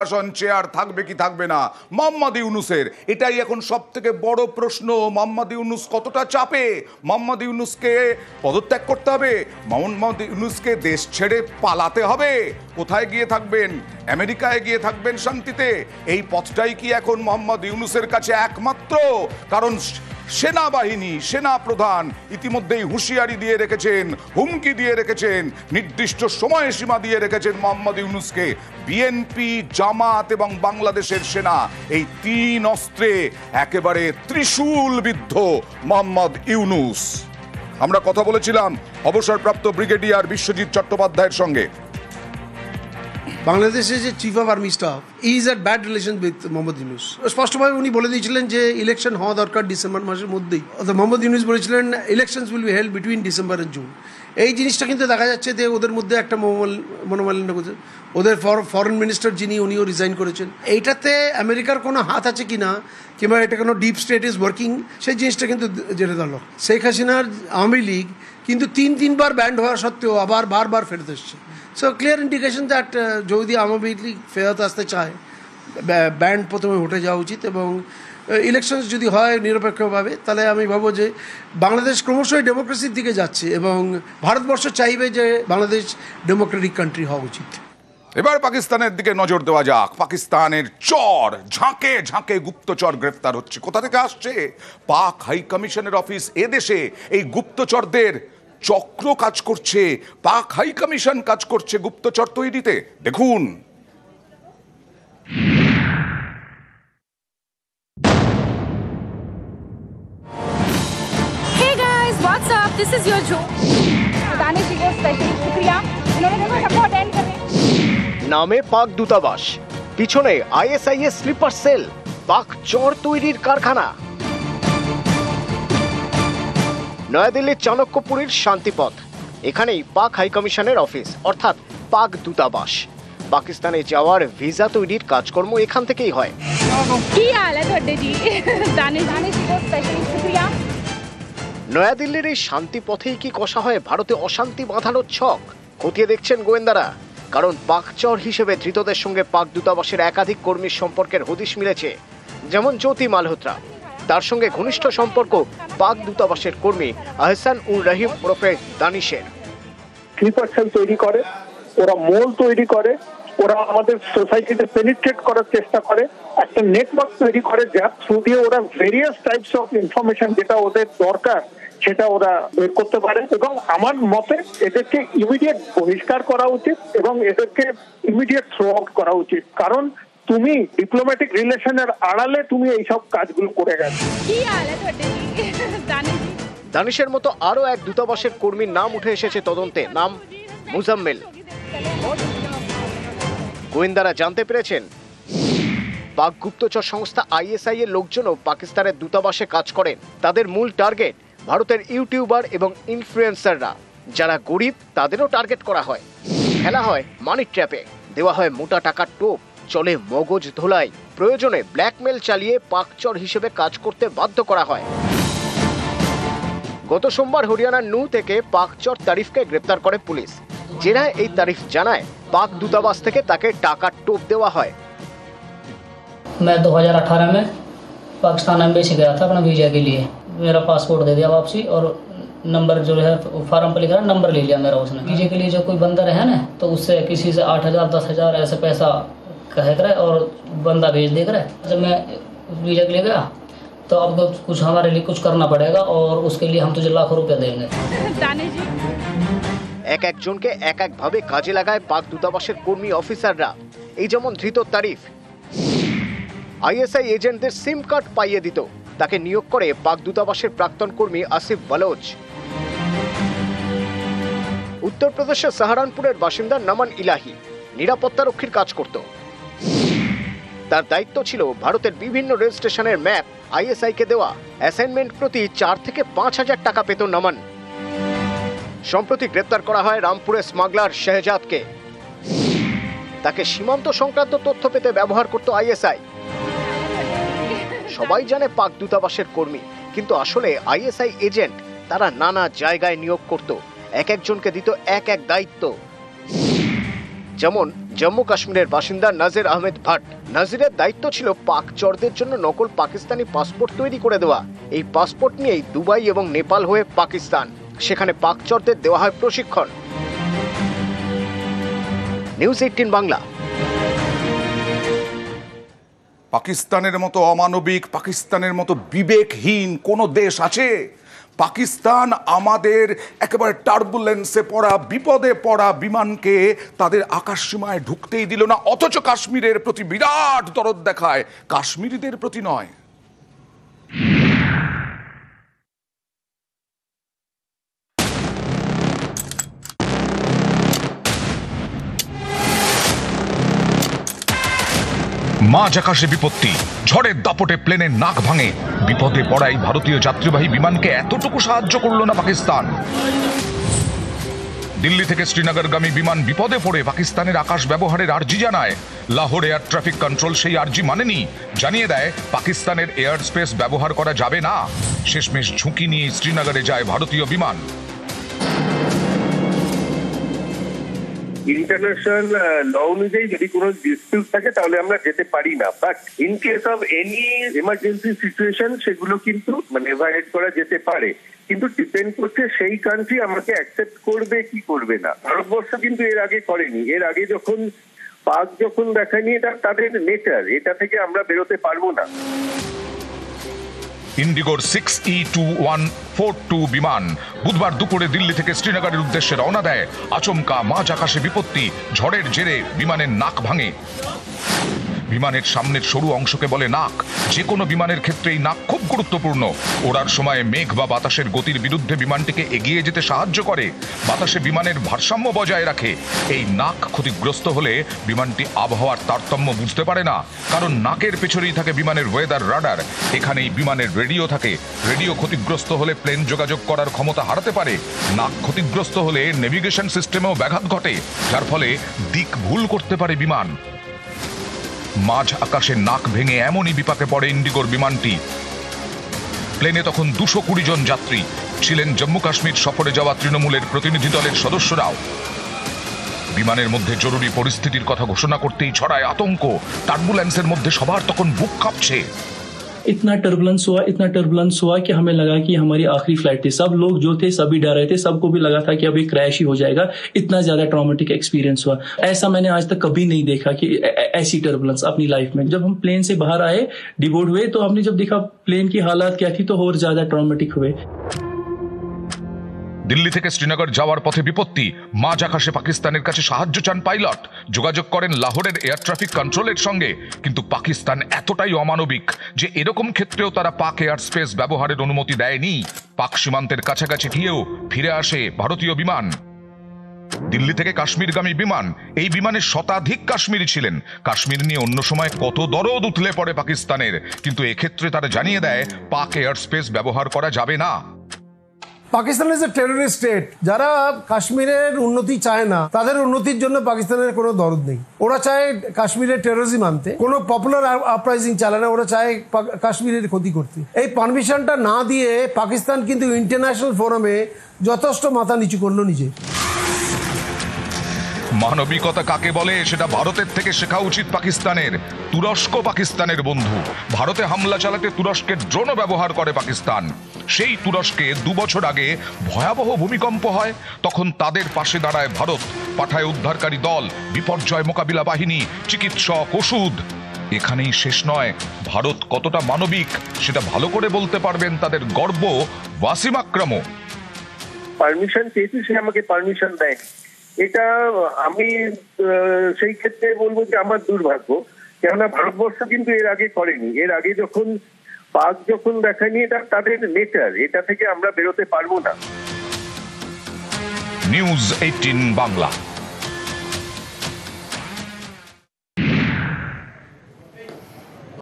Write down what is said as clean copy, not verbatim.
Chair থাকবে কি থাকবে না মোহাম্মদ ইউনূসের, এটাই এখন সবথেকে বড় প্রশ্ন। মোহাম্মদ ইউনূস কতটা চাপে? মোহাম্মদ ইউনূসকে পদত্যাগ করতে হবে, মোহাম্মদ ইউনূসকে দেশ ছেড়ে পালাতে হবে। কোথায় গিয়ে থাকবেন? আমেরিকায় গিয়ে থাকবেন শান্তিতে? এই পথটাই কি এখন মোহাম্মদ ইউনূসের কাছে একমাত্র? কারণ সেনাবাহিনী, সেনা প্রধান ইতিমধ্যেই হুঁশিয়ারি দিয়ে রেখেছেন, হুমকি দিয়ে রেখেছেন, নির্দিষ্ট সময়সীমা দিয়ে রেখেছেন মোহাম্মদ ইউনূসকে। বিএনপি, জামাত এবং বাংলাদেশের সেনা, এই তিন অস্ত্রে একেবারে ত্রিশূলবিদ্ধ মোহাম্মদ ইউনূস। আমরা কথা বলেছিলাম অবসরপ্রাপ্ত ব্রিগেডিয়ার বিশ্বজিৎ চট্টোপাধ্যায়ের সঙ্গে। বাংলাদেশের যে chief of army staff is at bad relation with Mohammad Yunus. স্পষ্টভাবে উনি বলে দিয়েছিলেন যে ইলেকশন হওয়া দরকার ডিসেম্বর মাসের মধ্যেই। মোহাম্মদ ইউনূস বলেছিলেন elections will be held between December and June. এই জিনিসটা কিন্তু দেখা যাচ্ছে যে ওদের মধ্যে একটা মনোমালিন্য করছে। ওদের ফরেন মিনিস্টার যিনি, উনিও রিজাইন করেছেন। এইটাতে আমেরিকার কোনো হাত আছে কি না, কিংবা এটা কোনো ডিপ স্টেট ইজ ওয়ার্কিং, সেই জিনিসটা কিন্তু জেনে গেল। শেখ হাসিনার আওয়ামী লীগ কিন্তু তিনবার ব্যান্ড হওয়া সত্ত্বেও আবার বারবার ফেরত এসছে। সো ক্লিয়ার ইন্ডিকেশন দ্যাট যদি আওয়ামী লীগ ফেরত আসতে চায়, ব্যান্ড প্রথমে উঠে যাওয়া উচিত, এবং ইলেকশন যদি হয় নিরপেক্ষভাবে, তাহলে আমি ভাবো যে বাংলাদেশ ক্রমশই ডেমোক্রেসির দিকে যাচ্ছে এবং ভারতবর্ষ চাইবে যে বাংলাদেশ ডেমোক্রেটিক কান্ট্রি হওয়া উচিত। এবার পাকিস্তানের দিকে নজর দেওয়া যাক। পাকিস্তানের চর, ঝাঁকে ঝাঁকে গুপ্তচর গ্রেফতার হচ্ছে। কোথা থেকে আসছে? পাক হাই কমিশনের অফিস এদেশে এই গুপ্তচরদের চক্র কাজ করছে। পাক হাই কমিশন কাজ করছে গুপ্তচর তৈরিতে। দেখুন। Hey guys, what's up? This is your Joe. Danish जी को स्पेशली शुक्रिया, इन्होंने देखो सबको अटेंड कर रहे हैं। নামে পাক দূতাবাস, পিছনে আইএসআইএস স্লিপার সেল, পাক চর তৈরির কারখানা। নয়াদিল্লির চাণক্যপুরীর শান্তিপথ, এখানেই পাক হাই কমিশনের অফিস অর্থাৎ পাক দূতাবাস। পাকিস্তানে যাওয়ার ভিসা তৈরির কাজকর্ম এখান থেকেই হয়। কি হাল है ਤੁਹਾਡੇ जी? दानिश जी को स्पेशली शुक्रिया। নয়াদিল্লির এই শান্তিপথেই কি কষা হয় ভারতে অশান্তি বাঁধানোর ছক? খতিয়ে দেখছেন গোয়েন্দারা। কারণ পাকচর হিসেবে ধৃতদের সঙ্গে পাক দূতাবাসের একাধিক কর্মীর সম্পর্কের হদিশ মিলেছে। যেমন জ্যোতি মালহোত্রা, তার সঙ্গে ঘনিষ্ঠ সম্পর্ক পাক দূতাবাসের কর্মী আহসান উর রহিম ওরফে দানিশের। স্লিপার সেল তৈরি করে, ওরা মোল তৈরি করে, ওরা আমাদের সোসাইটিতে পেনিট্রেট করার চেষ্টা করে, একটা নেটওয়ার্ক তৈরি করে, যার থ্রু দিয়ে ওরা ভেরিয়াস টাইপস অফ ইনফরমেশন যেটা ওদের দরকার সেটা ওরা বের করতে পারে। এবং আমার মতে এদেরকে ইমিডিয়েট বহিষ্কার করা উচিত এবং এদেরকে ইমিডিয়েট থ্রো আউট করা উচিত। কারণ তুমি ডিপ্লোম্যাটিক রিলেশনের আড়ালে তুমি এইসব কাজগুলো করে গেছো। দানিশের মতো আরো এক দূতাবাসের কর্মীর নাম উঠে এসেছে তদন্তে, নাম মুজাম্মেল। গোয়েন্দারা জানতে পেরেছেন পাক গুপ্তচর সংস্থা আইএসআই এর লোকজনও পাকিস্তানের দূতাবাসে কাজ করেন। তাদের মূল টার্গেট ভারতের ইউটিউবার এবং ইনফ্লুয়েন্সাররা। যারা গরিব তাদেরও টার্গেট করা হয়। খেলা হয় মানি ট্র্যাপে, দেওয়া হয় মোটা টাকার টোপ, চলে মগজ ধোলাই, প্রয়োজনে ব্ল্যাকমেল চালিয়ে পাকচর হিসেবে কাজ করতে বাধ্য করা হয়। গত সোমবার হরিয়ানার নূ থেকে পাকচর তারিফকে গ্রেপ্তার করে পুলিশ। জেরায় এই তারিফ জানায় পাক দূতাবাস থেকে তাকে টাকার টোপ দেওয়া হয়। मैं 2018 में पाकिस्तान एम्बेसी गया था अपना वीजा के लिए। मेरा पासपोर्ट दे दिया वापसी और नंबर जो है फॉर्म पर लिखा है नंबर ले लिया मेरा उसने। वीजे के लिए जो कोई बंदा रहे ना तो उससे किसी से 8,000 10,000 ऐसे पैसा कहे करे और बंदा भेज दे करे। जब मैं वीजा के लिए गया तो अब तो कुछ हमारे लिए कुछ करना पड़ेगा और उसके लिए हम तुझे लाखों रुपया देंगे। এক একজনকে এক একভাবে কাজে লাগায় পাক দূতাবাসের কর্মী অফিসাররা। এই যেমন ধৃত তারিফ আইএসআই এজেন্টদের সিম কার্ড পাইয়ে দিত, তাকে নিয়োগ করে পাক দূতাবাসের প্রাক্তন কর্মী আসিফ বালোচ। উত্তরপ্রদেশের সাহারানপুরের বাসিন্দা নমন ইলাহি নিরাপত্তারক্ষীর কাজ করত। তার দায়িত্ব ছিল ভারতের বিভিন্ন রেল স্টেশনের ম্যাপ আইএসআই কে দেওয়া। অ্যাসাইনমেন্ট প্রতি 4 থেকে 5,000 টাকা পেত নমন। সম্প্রতি গ্রেপ্তার করা হয় রামপুরের স্মাগলার শেহজাদকে। তাকে সীমান্ত সংক্রান্ত তথ্য পেতে ব্যবহার করত আইএসআই। সবাই জানে পাক দূতাবাসের কর্মী, কিন্তু আসলে আইএসআই এজেন্ট। তারা নানা জায়গায় নিয়োগ করত, এক একজনকে দিত এক এক দায়িত্ব। যেমন জম্মু কাশ্মীরের বাসিন্দা নাজির আহমেদ ভাট। নাজিরের দায়িত্ব ছিল পাক চরদের জন্য নকল পাকিস্তানি পাসপোর্ট তৈরি করে দেওয়া। এই পাসপোর্ট নিয়েই দুবাই এবং নেপাল হয়ে পাকিস্তান, সেখানে পাক চরদের দেওয়া হয় প্রশিক্ষণ। নিউজ 18 বাংলা। পাকিস্তানের মতো অমানবিক, পাকিস্তানের মতো বিবেকহীন কোনো দেশ আছে? পাকিস্তান আমাদের একেবারে টার্বুলেন্সে পড়া, বিপদে পড়া বিমানকে তাদের আকাশসীমায় ঢুকতেই দিল না, অথচ কাশ্মীরের প্রতি বিরাট দরদ দেখায়, কাশ্মীরিদের প্রতি নয়। মাঝ আকাশে বিপত্তি, ঝড়ের দাপটে প্লেনের নাক ভাঙে, বিপদে পড়াই ভারতীয় যাত্রীবাহী বিমানকে এতটুকু সাহায্য করল না পাকিস্তান। দিল্লি থেকে শ্রীনগরগামী বিমান বিপদে পড়ে পাকিস্তানের আকাশ ব্যবহারের আর্জি জানায়। লাহোর এয়ার ট্রাফিক কন্ট্রোল সেই আর্জি মানেনি, জানিয়ে দেয় পাকিস্তানের এয়ার স্পেস ব্যবহার করা যাবে না। শেষমেশ ঝুঁকি নিয়ে শ্রীনগরে যায় ভারতীয় বিমান। ইন্টারন্যাশনাল ল অনুযায়ী যদি কোনো ডিসপিউট থাকে তাহলে আমরা যেতে পারি না, but in case of any emergency situation সেগুলো কিন্তু এভায়েড করা যেতে পারে, কিন্তু ডিপেন্ড করছে সেই কান্ট্রি আমাকে অ্যাকসেপ্ট করবে কি করবে না। ভারতবর্ষ কিন্তু এর আগে করেনি। এর আগে যখন পাক যখন দেখায়নি, এটা তাদের নেচার, এটা থেকে আমরা বেরোতে পারবো না। ইন্ডিগোর 6E2142 বিমান বুধবার দুপুরে দিল্লি থেকে শ্রীনগরের উদ্দেশ্যে রওনা দেয়। আচমকা মাঝ আকাশে বিপত্তি, ঝড়ের জেরে বিমানের নাক ভাঙে। বিমানের সামনের সরু অংশকে বলে নাক। যে কোনো বিমানের ক্ষেত্রে এই নাক খুব গুরুত্বপূর্ণ। ওড়ার সময় মেঘ বা বাতাসের গতির বিরুদ্ধে বিমানটিকে এগিয়ে যেতে সাহায্য করে, বাতাসে বিমানের ভারসাম্য বজায় রাখে। এই নাক ক্ষতিগ্রস্ত হলে বিমানটি আবহাওয়ার তারতম্য বুঝতে পারে না, কারণ নাকের পেছনেই থাকে বিমানের ওয়েদার রাডার। এখানেই বিমানের রেডিও থাকে। রেডিও ক্ষতিগ্রস্ত হলে প্লেন যোগাযোগ করার ক্ষমতা হারাতে পারে। নাক ক্ষতিগ্রস্ত হলে নেভিগেশন সিস্টেমেও ব্যাঘাত ঘটে, যার ফলে দিক ভুল করতে পারে বিমান। মাঝ আকাশে নাক ভেঙে এমনই বিপাকে পড়ে ইন্ডিগোর বিমানটি। প্লেনে তখন 220 জন যাত্রী ছিলেন। জম্মু কাশ্মীর সফরে যাওয়া তৃণমূলের প্রতিনিধি দলের সদস্যরাও। বিমানের মধ্যে জরুরি পরিস্থিতির কথা ঘোষণা করতেই ছড়ায় আতঙ্ক। টার্বুলেন্সের মধ্যে সবার তখন বুক কাঁপছে। इतना टर्बुलेंस हुआ कि हमें लगा कि हमारी आखिरी फ्लाइट थी। सब लोग जो थे सभी डर रहे थे, सबको भी लगा था कि अभी क्रैश ही हो जाएगा। इतना ज्यादा ट्रॉमेटिक एक्सपीरियंस हुआ, ऐसा मैंने आज तक कभी नहीं देखा कि ऐसी टर्बुलेंस अपनी लाइफ में। जब हम प्लेन से बाहर आए, डिबोर्ड हुए, तो हमने जब देखा प्लेन की हालात क्या थी, तो और ज्यादा ट्रॉमेटिक हुए। দিল্লি থেকে শ্রীনগর যাওয়ার পথে বিপত্তি, মাঝ আকাশে পাকিস্তানের কাছে সাহায্য চান পাইলট। যোগাযোগ করেন লাহোরের এয়ার ট্রাফিক কন্ট্রোলের সঙ্গে, কিন্তু পাকিস্তান এতটাই অমানবিক যে এরকম ক্ষেত্রেও তারা পাক এয়ার স্পেস ব্যবহারের অনুমতি দেয়নি। পাক সীমান্তের কাছাকাছি গিয়েও ফিরে আসে ভারতীয় বিমান। দিল্লি থেকে কাশ্মীরগামী বিমান, এই বিমানে শতাধিক কাশ্মীরি ছিলেন। কাশ্মীর নিয়ে অন্য সময় কত দরদ উঠলে পড়ে পাকিস্তানের, কিন্তু এক্ষেত্রে তারা জানিয়ে দেয় পাক এয়ার স্পেস ব্যবহার করা যাবে না। Pakistan is a terrorist state. যারা কাশ্মীরের উন্নতি চায় না, তাদের উন্নতির জন্য পাকিস্তানের কোনো দরদ নেই। ওরা চায় কাশ্মীরের টেরোরিজম আনতে, কোনো পপুলার আপরাইজিং চালায় না, ওরা চায় কাশ্মীরের ক্ষতি করতে। এই পারমিশনটা না দিয়ে পাকিস্তান কিন্তু ইন্টারন্যাশনাল ফোরামে যথেষ্ট মাথা নিচু করলো নিজে। মানবিকতা কাকে বলে সেটা ভারতের থেকে শেখা উচিত পাকিস্তানের। তুরস্ক পাকিস্তানের বন্ধু। ভারতে হামলা চালাতে তুরস্কের ড্রোনও ব্যবহার করে পাকিস্তান। সেই তুরস্কে 2 বছর আগে ভয়াবহ ভূমিকম্প হয়, তখন তাদের পাশে দাঁড়ায় ভারত। পাঠায় উদ্ধারকারী দল, বিপর্যয় মোকাবিলা বাহিনী, চিকিৎসক, ওষুধ। এখানেই শেষ নয়। ভারত কতটা মানবিক সেটা ভালো করে বলতে পারবেন তাদের গর্ব ওয়াসিম আকরামও। পারমিশন চেয়েছি, সে আমাকে পারমিশন দেয়। এটা আমি সেই ক্ষেত্রে বলবো যে আমার দুর্ভাগ্য, কেননা ভারতবর্ষ কিন্তু এর আগে করেনি। এর আগে যখন পাক যখন দেখায়নি, এটা তাদের নেচার, এটা থেকে আমরা বেরোতে পারবো না। নিউজ 18 বাংলা।